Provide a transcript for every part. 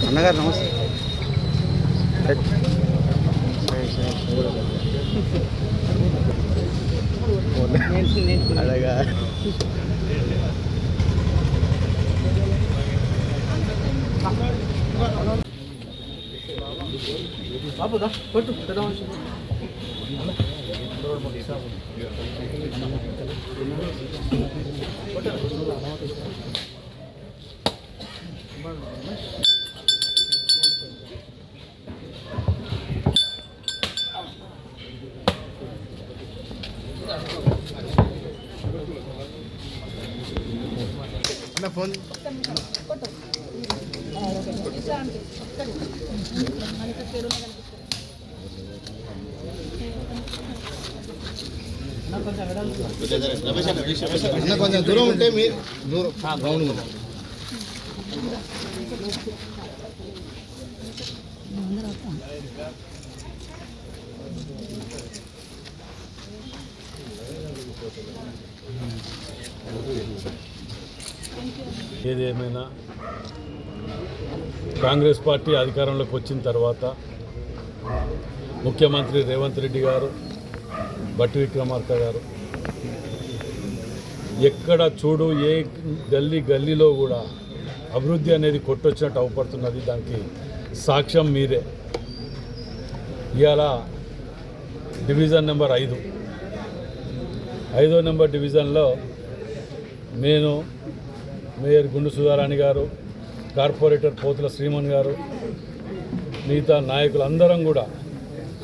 అన్నగారు నమస్తే. అలాగా బాబుదా కొట్టు అన్న ఫోన్ అన్న కొంచెం దూరం ఉంటే మీరు దూరం గ్రౌండ్ ఉంది. ఏదేమైనా కాంగ్రెస్ పార్టీ అధికారంలోకి వచ్చిన తర్వాత ముఖ్యమంత్రి రేవంత్ రెడ్డి గారు, బట్టి విక్రమార్క గారు ఎక్కడ చూడు ఏ గల్లీలో కూడా అభివృద్ధి అనేది కొట్టొచ్చినట్టు అవపడుతున్నది. దానికి సాక్ష్యం మీరే. ఇవాళ డివిజన్ నెంబర్ 5వ నెంబర్ డివిజన్లో నేను మేయర్ గుండు సుధారాణి గారు, కార్పొరేటర్ పోతుల శ్రీమన్ గారు, మిగతా నాయకులందరం కూడా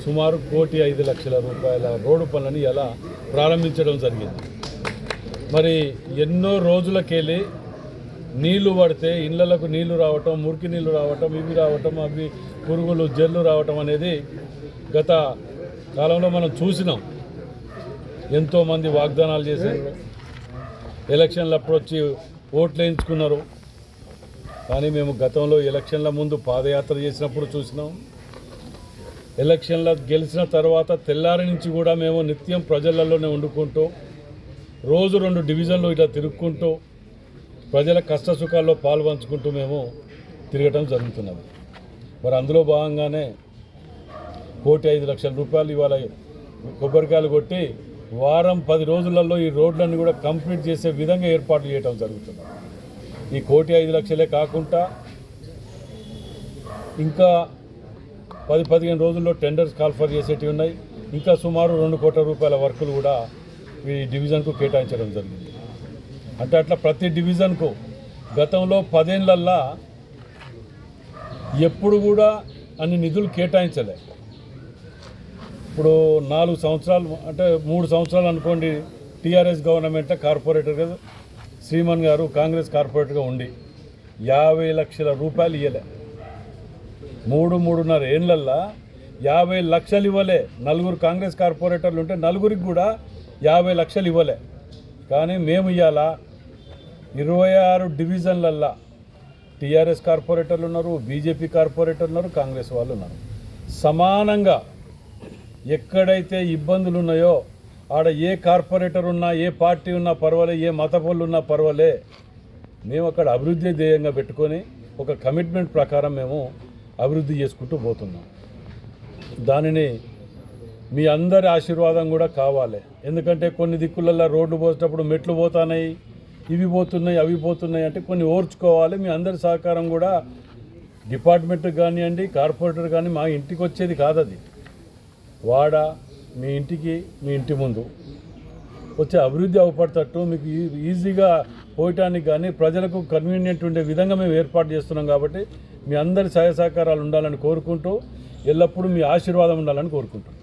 సుమారు 1,05,00,000 రూపాయల రోడ్డు పనులని ఇలా ప్రారంభించడం జరిగింది. మరి ఎన్నో రోజులకెళ్ళి నీళ్లు పడితే ఇళ్లకు నీళ్లు రావటం, మురికి నీళ్లు రావటం, ఇవి రావటం, అవి పురుగులు జల్లు రావటం అనేది గత కాలంలో మనం చూసినాం. ఎంతోమంది వాగ్దానాలు చేశారు, ఎలక్షన్లు అప్పుడు వచ్చి ఓట్లు వేయించుకున్నారు. కానీ మేము గతంలో ఎలక్షన్ల ముందు పాదయాత్ర చేసినప్పుడు చూసినాం. ఎలక్షన్లో గెలిచిన తర్వాత తెల్లారి నుంచి కూడా మేము నిత్యం ప్రజలలోనే వండుకుంటూ రోజు 2 డివిజన్లు ఇట్లా తిరుగుకుంటూ ప్రజల కష్ట సుఖాల్లో పాల్పంచుకుంటూ మేము తిరగటం జరుగుతున్నది. మరి అందులో భాగంగానే 1,05,00,000 రూపాయలు ఇవాళ కొబ్బరికాయలు కొట్టి వారం 10 రోజులలో ఈ రోడ్లన్నీ కూడా కంప్లీట్ చేసే విధంగా ఏర్పాట్లు చేయడం జరుగుతుంది. ఈ 1,05,00,000 కాకుండా ఇంకా 10-15 రోజుల్లో టెండర్స్ కాల్ఫర్ చేసేటివి ఉన్నాయి. ఇంకా సుమారు 2 కోట్ల రూపాయల వర్కులు కూడా ఈ డివిజన్కు కేటాయించడం జరిగింది. అంటే అట్లా ప్రతి డివిజన్కు గతంలో 10 ఏళ్లల్లా ఎప్పుడు కూడా అన్ని నిధులు కేటాయించలే. ఇప్పుడు 4 సంవత్సరాలు అంటే 3 సంవత్సరాలు అనుకోండి, టీఆర్ఎస్ గవర్నమెంట్ కార్పొరేటర్గా శ్రీమన్ గారు కాంగ్రెస్ కార్పొరేటర్గా ఉండి 50 లక్షల రూపాయలు ఇవ్వలే. 3-3.5 ఏళ్ళల్లో 50 లక్షలు ఇవ్వలే. 4 కాంగ్రెస్ కార్పొరేటర్లు ఉంటే 4కి కూడా 50 లక్షలు ఇవ్వలే. కానీ మేము ఇవాళ 26 డివిజన్లల్లో టీఆర్ఎస్ కార్పొరేటర్లు ఉన్నారు, బీజేపీ కార్పొరేటర్లు ఉన్నారు, కాంగ్రెస్ వాళ్ళు ఉన్నారు. సమానంగా ఎక్కడైతే ఇబ్బందులు ఉన్నాయో ఆడ ఏ కార్పొరేటర్ ఉన్నా, ఏ పార్టీ ఉన్నా పర్వాలే, ఏ మతపోళ్ళు ఉన్నా పర్వాలే, మేము అక్కడ అభివృద్ధి ధ్యేయంగా పెట్టుకొని ఒక కమిట్మెంట్ ప్రకారం మేము అభివృద్ధి చేసుకుంటూ పోతున్నాం. దానిని మీ అందరి ఆశీర్వాదం కూడా కావాలి. ఎందుకంటే కొన్ని దిక్కులలో రోడ్లు పోసేటప్పుడు మెట్లు పోతున్నాయి, ఇవి పోతున్నాయి, అవి పోతున్నాయి అంటే కొన్ని ఓర్చుకోవాలి. మీ అందరి సహకారం కూడా డిపార్ట్మెంట్కి కానివ్వండి, కార్పొరేటర్ కానీ మా ఇంటికి వచ్చేది కాదు. అది వాడ మీ ఇంటికి, మీ ఇంటి ముందు వచ్చే అభివృద్ధి అవపడతట్టు మీకు ఈజీగా పోయటానికి కానీ ప్రజలకు కన్వీనియంట్ ఉండే విధంగా మేము ఏర్పాటు చేస్తున్నాం. కాబట్టి మీ అందరి సహాయ సహకారాలు ఉండాలని కోరుకుంటూ ఎల్లప్పుడూ మీ ఆశీర్వాదం ఉండాలని కోరుకుంటున్నాం.